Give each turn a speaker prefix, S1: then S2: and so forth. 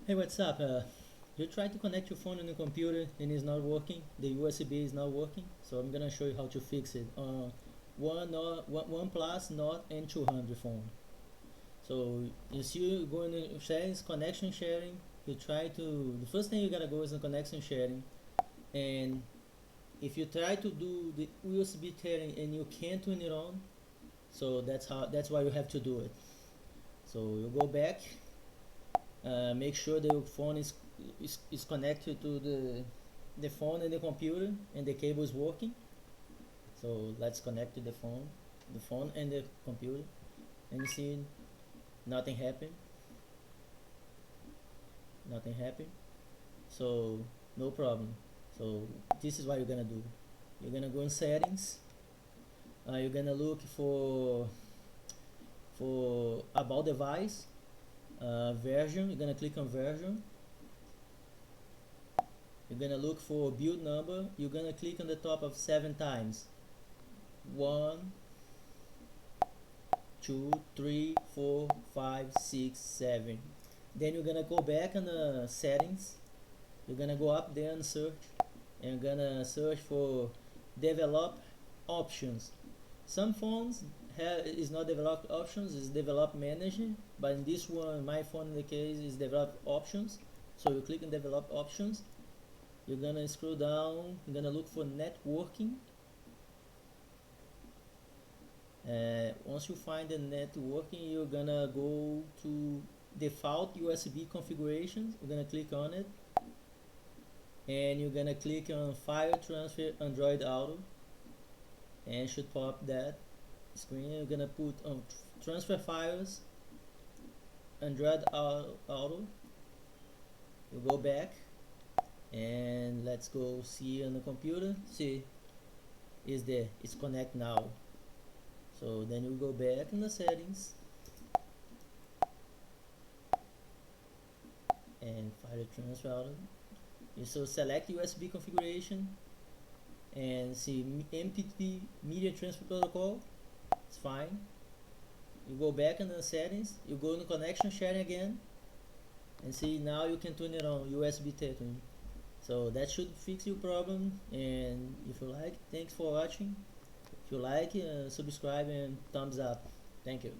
S1: Hey, what's up? You try to connect your phone on the computer and it's not working. The USB is not working. So I'm gonna show you how to fix it on OnePlus Nord N200 phone. So you see, you go in the settings, connection sharing. You try to. The first thing you gotta go is the connection sharing, and if you try to do the USB tethering and you can't turn it on, so that's why you have to do it. So you go back. Make sure the phone is connected to the phone and the computer and the cable is working. So let's connect to the phone and the computer, and you see nothing happened. Nothing happened. So no problem. So this is what you're gonna do. You're gonna go in settings. You're gonna look for about device, version. You're gonna click on version. You're gonna look for build number. You're gonna click on the top of 7 times. 1, 2, 3, 4, 5, 6, 7. Then you're gonna go back on the settings. You're gonna go up there and search. And you're gonna search for develop options. Some phones is not develop options, it's develop manager. But in this one, my phone in the case is develop options. So you click on develop options. You're gonna scroll down. You're gonna look for networking. Once you find the networking, you're gonna go to default USB configurations. You're gonna click on it, and you're gonna click on file transfer Android Auto, and should pop that screen. You're gonna put on transfer files Android Auto. You go back, and let's go see on the computer. See, is there? It's connect now. So then you go back in the settings and file transfer out. You so select USB configuration and see MPT media transfer protocol. It's fine. You go back in the settings. You go in the connection sharing again, and see now you can turn it on USB tethering. So that should fix your problem. And if you like, thanks for watching. If you like, subscribe and thumbs up. Thank you.